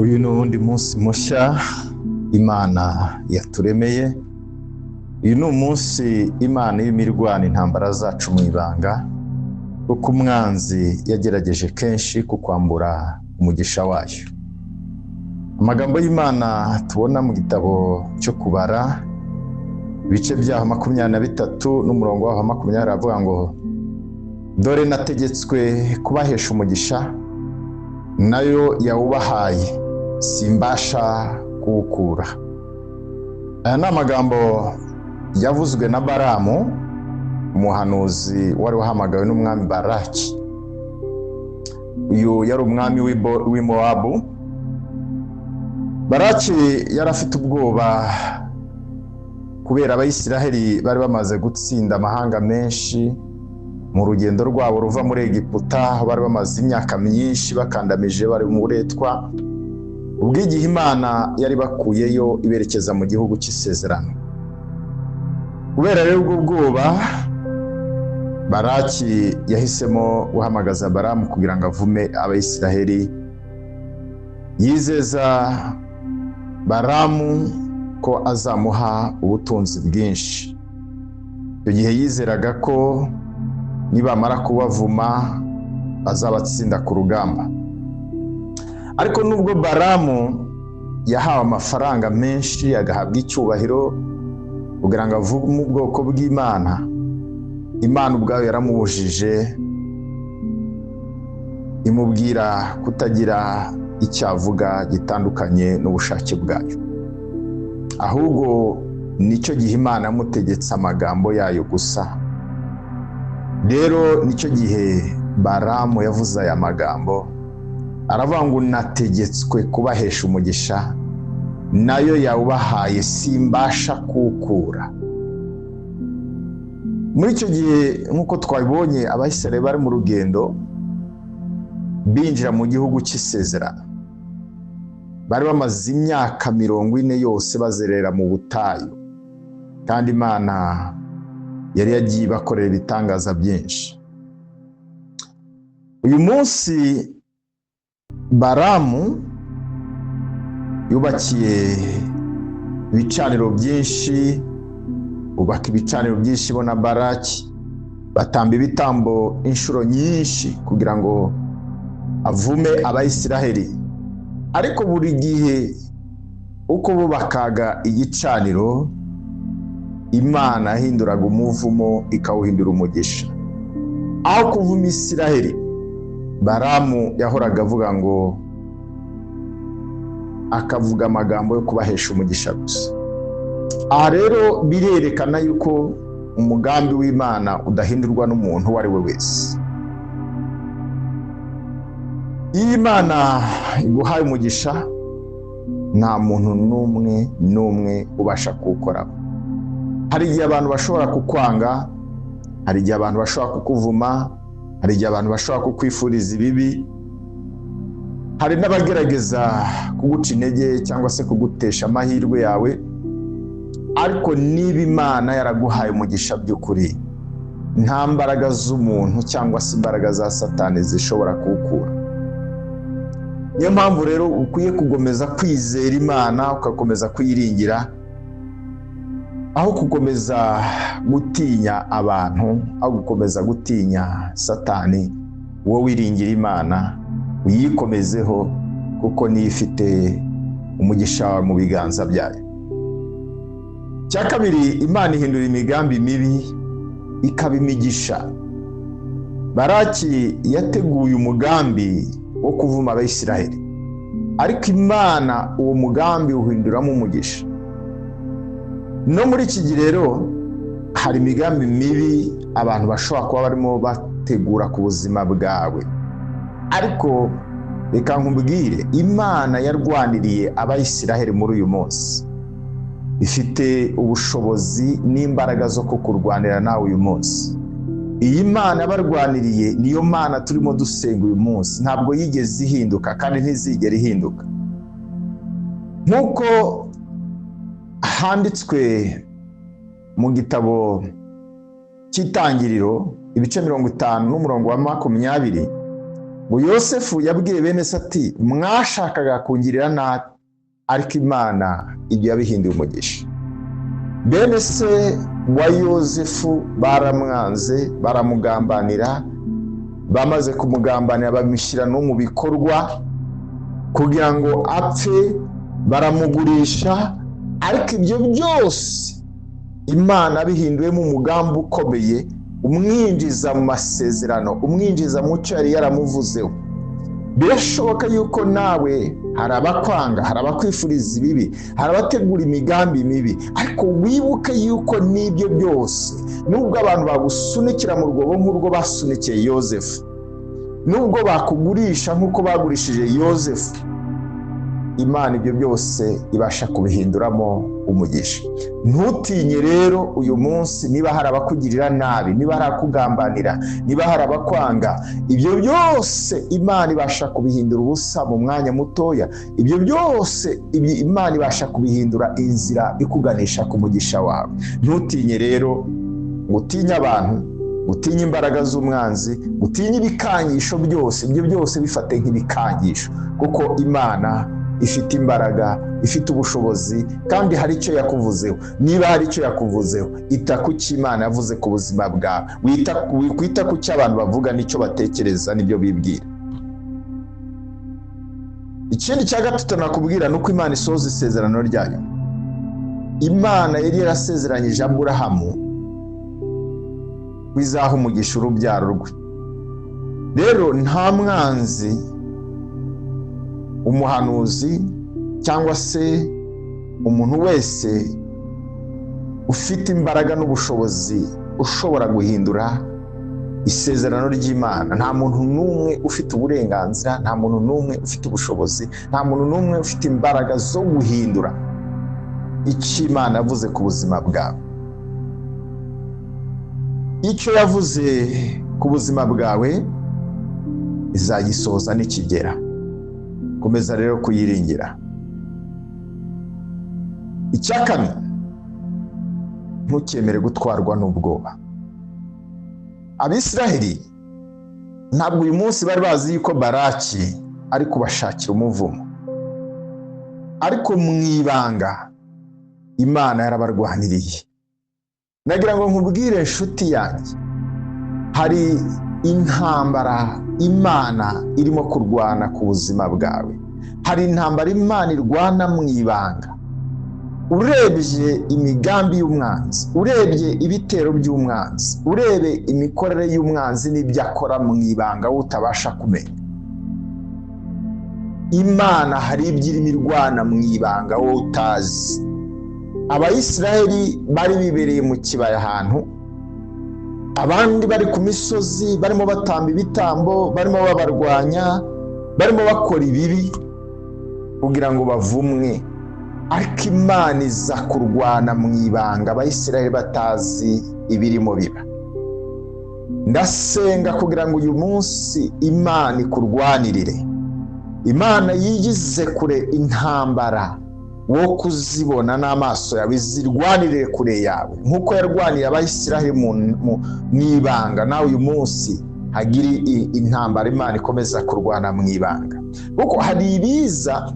Uyu ni uwundi munsi mushya Imana yaturemeye. Uyu ni umunsi Imana y'imirwana intambara zacu mu ibanga, kuko umwanzi yagerageje kenshi kukwambura umugisha wayo. Amagambo y'Imana tubona mu gitabo cyo kubara ibice byaho 23 n'umurongo waho 20 avuga ngo, dore nategetswe kubahesha umugisha, nayo yawubahaye simbasha kuwukura. Aya ni amagambo yavuzwe na Baramu, umuhanuzi wari wahamagawe n'umwami Baraki. Uyu yari umwami w'i Moabu. Baraki yari afite ubwoba kubera Abayisiraheli bari bamaze gutsinda amahanga menshi mu rugendo rwabo ruva muri Egiputa, aho bari bamaze imyaka myinshi bakandamije bari mu buretwa, ubwo igihe Imana yari bakuyeyo iberekeza mu gihugu cy'isezerano. Kubera rero ubwo bwoba, Baraki yahisemo guhamagaza Baramu kugira ngo avume Abayisiraheli. Yizeza Baramu ko azamuha ubutunzi bwinshi. Icyo gihe yizeraga ko nibamara kubavuma azabatsinda ku rugamba. Ariko nubwo Baramu yahawe amafaranga menshi, agahabwa icyubahiro kugira ngo avume ubwoko bw'Imana, Imana ubwayo yaramubujije, imubwira kutagira icyavuga gitandukanye n'ubushake bwayo. Ahubwo nicyo gihe Imana yamutegetse amagambo yayo gusa. Rero nicyo gihe Baramu yavuze aya magambo, aravuga ngo nategetswe kubahesha umugisha, nayo yawubahaye simbasha kuwukura. Muri icyo gihe nk'uko twabibonye, Abayisiraheli bari mu rugendo binjira mu gihugu cy'isezerano. Bari bamaze imyaka 40 yose bazerera mu butayu, kandi Imana yari yagiye bakorera ibitangaza byinshi. Uyu munsi Baramu yubakiye ibicaniro byinshi, ubaka ibicaniro byinshi bo na Baraki, batamba ibitambo inshuro nyinshi kugira ngo avume Abayisiraheli. Ariko buri gihe uko bubakaga igicaniro, Imana yahinduraga umuvumo ikawuhindura umugisha. Aho kuvuma Isiraheli, Baramu yahoraga avuga ngo, akavuga amagambo yo kubahesha umugisha gusa. Aha rero birerekana yuko umugambi w'Imana udahindurwa n'umuntu uwo ari we wese. Iyo Imana iguhaye umugisha, nta muntu n'umwe ubasha kuwukoraho. Hari igihe abantu bashobora kukwanga, hari igihe abantu bashobora kukuvuma, hari igihe abantu bashobora kukwifuriza ibibi, hari n'abagerageza kuguca intege cyangwa se kugutesha amahirwe yawe. Ariko niba Imana yaraguhaye umugisha by'ukuri, nta mbaraga z'umuntu cyangwa se imbaraga za Satani zishobora kuwukura. Niyo mpamvu rero ukwiye kugomeza kwizera Imana, ugakomeza kuyiringira, aho gukomeza gutinya abantu, aho gukomeza gutinya Satani. Wowe wiringira Imana, uyikomezeho, kuko niyo ifite umugisha wawe mu biganza byayo. Cya kabiri, Imana ihindura imigambi mibi ikaba imigisha. Baraki yateguye umugambi wo kuvuma Abayisiraheli, ariko Imana uwo mugambi uhinduramo umugisha. No muri iki gihe rero hari imigambi mibi abantu bashobora kuba barimo bategura ku buzima bwawe, ariko reka nkubwire, Imana yarwaniriye Abayisiraheli muri uyu munsi, ifite ubushobozi n'imbaraga zo kukurwanira nawe uyu munsi. Iyi Mana yabarwaniriye niyo Mana turimo dusenga uyu munsi, ntabwo yigeze ihinduka kandi ntizigera ihinduka. Nk'uko handitswe mu gitabo cy'Itangiriro ibice 50 n'umurongo wa 20, ngo Yosefu yabwiye bene se ati mwashakaga kungirira nabi, ariko Imana ibyo yabihinduye umugisha. Bene se wa Yosefu baramwanze, baramugambanira, bamaze kumugambanira bamushyira no mu bikorwa kugira ngo apfe, baramugurisha, ariko ibyo byose Imana bihinduyemo umugambi ukomeye, umwinjiza mu masezerano, umwinjiza mu cyo yari yaramuvuzeho. Birashoboka yuko nawe hari abakwanga, hari abakwifuriza ibibi, hari abategura imigambi mibi, ariko wibuke yuko n'ibyo byose, nubwo abantu bagusunikira mu rwobo nk'urwo basunikiye Yosefu, nubwo bakugurisha nk'uko bagurishije Yosefu, Imana ibyo byose ibasha kubihinduramo umugisha. Ntutinye rero uyu munsi niba hari abakugirira nabi, niba hari akugambanira, niba hari abakwanga, ibyo byose Imana ibasha kubihindura ubusa mu mwanya mutoya. Ibyo byose Imana ibasha kubihindura inzira ikuganisha ku mugisha wawe. Ntutinye rero, utinye abantu, utinye imbaraga z'umwanzi, utinye ibikangisho byose, ibyo byose bifate nk'ibikangisho, kuko Imana ifite imbaraga, ifite ubushobozi, kandi hari icyo yakuvuzeho. Niba hari icyo yakuvuzeho, ita ku cyo Imana yavuze ku buzima bwawe, wikwita ku cyo abantu bavuga n'icyo batekereza n'ibyo bibwira. Ikindi cya gatatu nakubwira ni uko Imana isohoza isezerano ryayo. Imana yari yarasezeranyije Aburahamu wizaha umugisha urubyaro rwe. Rero nta mwanzi, umuhanuzi cyangwa se umuntu wese ufite imbaraga n'ubushobozi ushobora guhindura isezerano ry'Imana. Nta muntu n'umwe ufite uburenganzira, nta muntu n'umwe ufite ubushobozi, nta muntu n'umwe ufite imbaraga zo guhindura icyo Imana yavuze ku buzima bwawe. Icyo yavuze ku buzima bwawe izagisohoza nikigera. Komeza rero kuyiringira. Icya kane, ntukemere gutwarwa n'ubwoba. Abisiraheli ntabwo uyu munsi bari bazi yuko Baraki ari kubashakira umuvumo, ariko mu ibanga Imana yarabarwaniriye. Nagira ngo nkubwire inshuti yanjye, hari intambara Imana irimo kurwana ku buzima bwawe. Hari intambara Imana irwana mu ibanga. Urebye imigambi y'umwanzi, urebye ibitero by'umwanzi, urebe imikorere y'umwanzi n'ibyo akora mu ibanga utabasha kumenya. Imana hari ibyo irimo irwana mu ibanga wowe utazi. Abayisiraheli bari bibereye mu kibaya ahantu, abandi bari ku misozi barimo batamba ibitambo, barimo babarwanya, barimo bakora ibibi kugira ngo bavumwe, ariko Imana iza kurwana mu ibanga Abayisiraheli batazi ibirimo biba. Ndasenga kugira ngo uyu munsi Imana ikurwanirire. Imana yigize kure intambara wo kuzibona n'amaso yawe, zirwanirire kure yawe nk'uko yarwaniye Abayisiraheli mu ibanga. Nawe uyu munsi hagiri intambara Imana ikomeza kurwana mu ibanga, kuko hari ibiza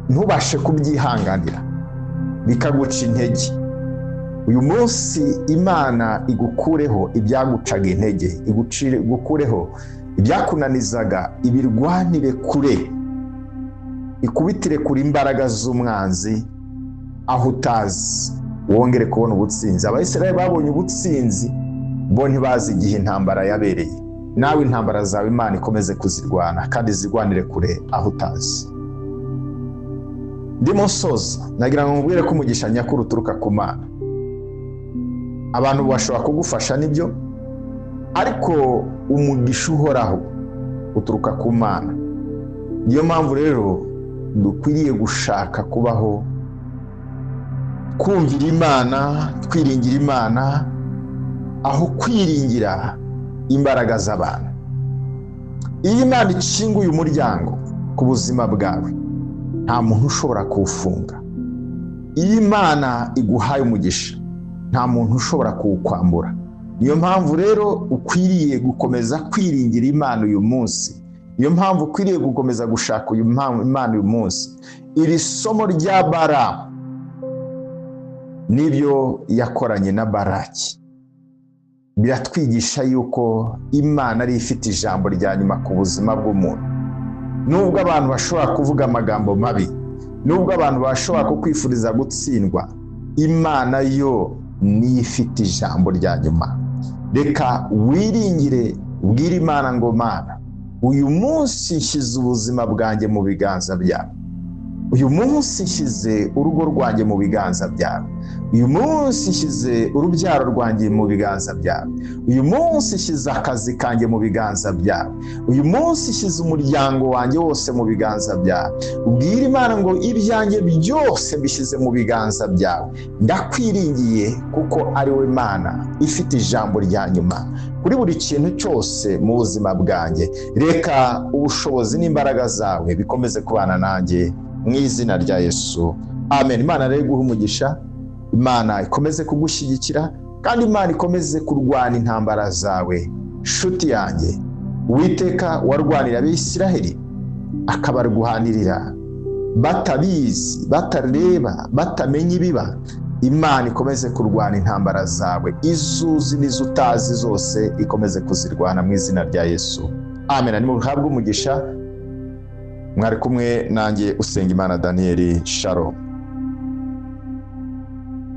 ntubashe kubyihanganira bikaguca intege. Uyu munsi Imana igukureho ibyagucaga intege, igukureho ibyakunanizaga, ibirwanire kure, ikubitire kuri imbaraga z'umwanzi aho utazi, wongere kubona ubutsinzi. Abayisiraheli babonye ubutsinzi, bo ntibazi igihe intambara yabereye. Nawe intambara zawe Imana ikomeze kuzirwana, kandi zirwanire kure aho utazi. Ndimo soza, nagira ngo nkubwire ko umugisha nyakuri uturuka ku Mana. Abantu bashobora kugufasha nibyo, ariko umugisha uhoraho uturuka ku Mana. Niyo mpamvu rero dukwiriye gushaka kubaho kumvira Imana, twiringira Imana aho kwiringira imbaraga z'abantu. Iyo Imana ikinguye umuryango ku buzima bwawe, nta muntu ushobora kuwufunga. Iyo Imana iguhaye umugisha, nta muntu ushobora kuwukwambura. niyo mpamvu rero ukwiriye gukomeza kwiringira Imana uyu munsi, niyo mpamvu ukwiriye gukomeza gushaka Imana uyu munsi. Iri somo rya Balamu nibyo yakoranye na Baraki biratwigisha yuko Imana ari ifite ijambo rya nyuma ku buzima bw'umuntu. Nubwo abantu bashobora kuvuga amagambo mabi, nubwo abantu bashobora kukwifuriza gutsindwa, Imana yo niyo ifite ijambo rya nyuma. Reka wiringire, ubwire Imana ngo Mana, uyu munsi nshyize ubuzima bwanjye mu biganza byawe, uyu munsi nshyize urugo rwanjye mu biganza byawe, uyu munsi nshyize urubyaro rwanjye mu biganza byawe, uyu munsi nshyize akazi kanjye mu biganza byawe, uyu munsi nshyize umuryango wanjye wose mu biganza byawe. Ubwire Imana ngo ibyanjye byose mbishyize mu biganza byawe. Ndakwiringiye kuko ari we Mana ifite ijambo rya nyuma kuri buri kintu cyose mu buzima bwanjye. Reka ubushobozi n'imbaraga zawe bikomeze kubana nanjye mu izina rya Yesu, amen. Imana rero iguhe umugisha, Imana ikomeze kugushyigikira, kandi Imana ikomeze kurwana intambara zawe. Nshuti yanjye, Uwiteka warwanira Abisiraheli akabarwanirira batabizi, batareba, batamenya ibiba. Imana ikomeze kurwana intambara zawe, izuzi n'izutazi zose ikomeze kuzirwana mu izina rya Yesu, amen. Nimuhabwe umugisha. Mwari kumwe nanjye Usengimana Daniel. Shalom.